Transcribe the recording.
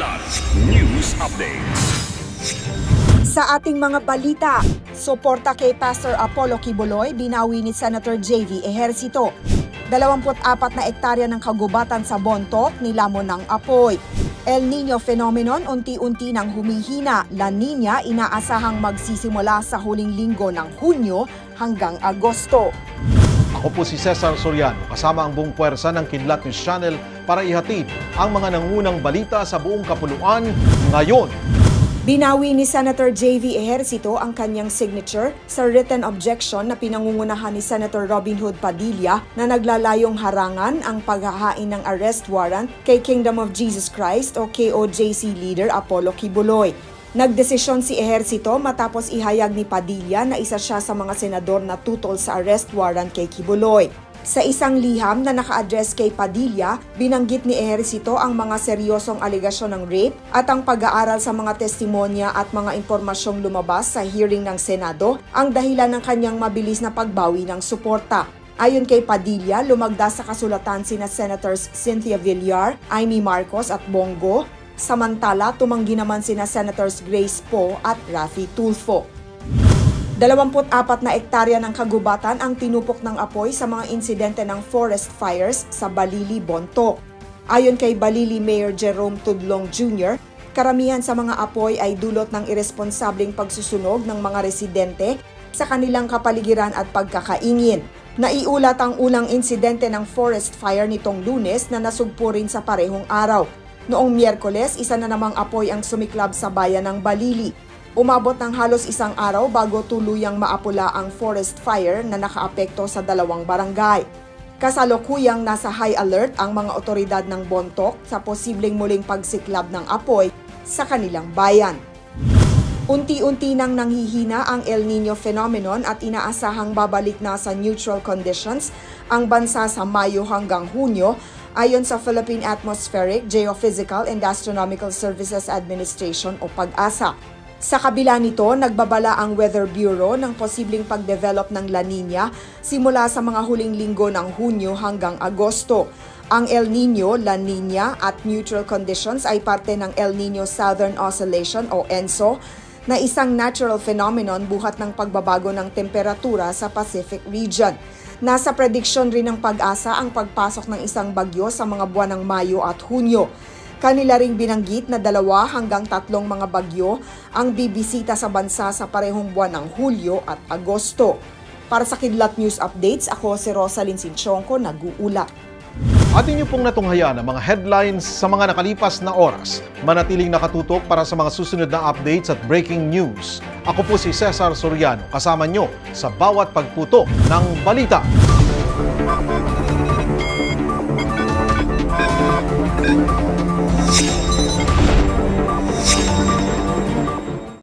Kidlat News Updates. Sa ating mga balita, suporta kay Pastor Apollo Quiboloy, binawi ni Senator J.V. Ejercito. 24 na ektarya ng kagubatan sa Bontoc, nilamon ng apoy. El Nino phenomenon unti-unti nang humihina. La Nina inaasahang magsisimula sa huling linggo ng Hunyo hanggang Agosto. Ako po si Cesar Soriano, kasama ang buong puwersa ng Kidlat News Channel para ihatid ang mga nangunang balita sa buong kapuluan ngayon. Binawi ni Senator J.V. Ejercito ang kanyang signature sa written objection na pinangungunahan ni Senator Robin Hood Padilla na naglalayong harangan ang paghahain ng arrest warrant kay Kingdom of Jesus Christ o KOJC leader Apollo Quiboloy. Nagdesisyon si Ejercito matapos ihayag ni Padilla na isa siya sa mga senador na tutol sa arrest warrant kay Quiboloy. Sa isang liham na naka-address kay Padilla, binanggit ni Ejercito ang mga seryosong alegasyon ng rape at ang pag-aaral sa mga testimonya at mga impormasyong lumabas sa hearing ng Senado ang dahilan ng kanyang mabilis na pagbawi ng suporta. Ayon kay Padilla, lumagda sa kasulatan sina Senators Cynthia Villar, Amy Marcos at Bongo. Samantala, tumanggi naman sina Senators Grace Poe at Raffy Tulfo. 24 na ektarya ng kagubatan ang tinupok ng apoy sa mga insidente ng forest fires sa Balili, Bontoc. Ayon kay Balili Mayor Jerome Tudlong Jr., karamihan sa mga apoy ay dulot ng irresponsableng pagsusunog ng mga residente sa kanilang kapaligiran at pagkakaingin. Naiulat ang unang insidente ng forest fire nitong Lunes na nasugpo rin sa parehong araw. Noong Miyerkules, isa na namang apoy ang sumiklab sa bayan ng Balili. Umabot ng halos isang araw bago tuluyang maapula ang forest fire na nakaapekto sa 2 barangay. Kasalukuyang nasa high alert ang mga otoridad ng Bontoc sa posibleng muling pagsiklab ng apoy sa kanilang bayan. Unti-unti nang nanghihina ang El Nino phenomenon at inaasahang babalik na sa neutral conditions ang bansa sa Mayo hanggang Hunyo ayon sa Philippine Atmospheric, Geophysical and Astronomical Services Administration o PAGASA. Sa kabila nito, nagbabala ang Weather Bureau ng posibleng pagdevelop ng La Nina simula sa mga huling linggo ng Hunyo hanggang Agosto. Ang El Nino, La Nina at neutral conditions ay parte ng El Nino Southern Oscillation o ENSO na isang natural phenomenon buhat ng pagbabago ng temperatura sa Pacific region. Nasa prediksyon rin ng PAGASA ang pagpasok ng isang bagyo sa mga buwan ng Mayo at Hunyo. Kanila ring binanggit na 2 hanggang 3 mga bagyo ang bibisita sa bansa sa parehong buwan ng Hulyo at Agosto. Para sa Kidlat News Updates, ako si Rosalyn Sinchonco, nag-uulat. Atin niyo pong natunghayan ang mga headlines sa mga nakalipas na oras. Manatiling nakatutok para sa mga susunod na updates at breaking news. Ako po si Cesar Soriano, kasama niyo sa bawat pagputo ng balita.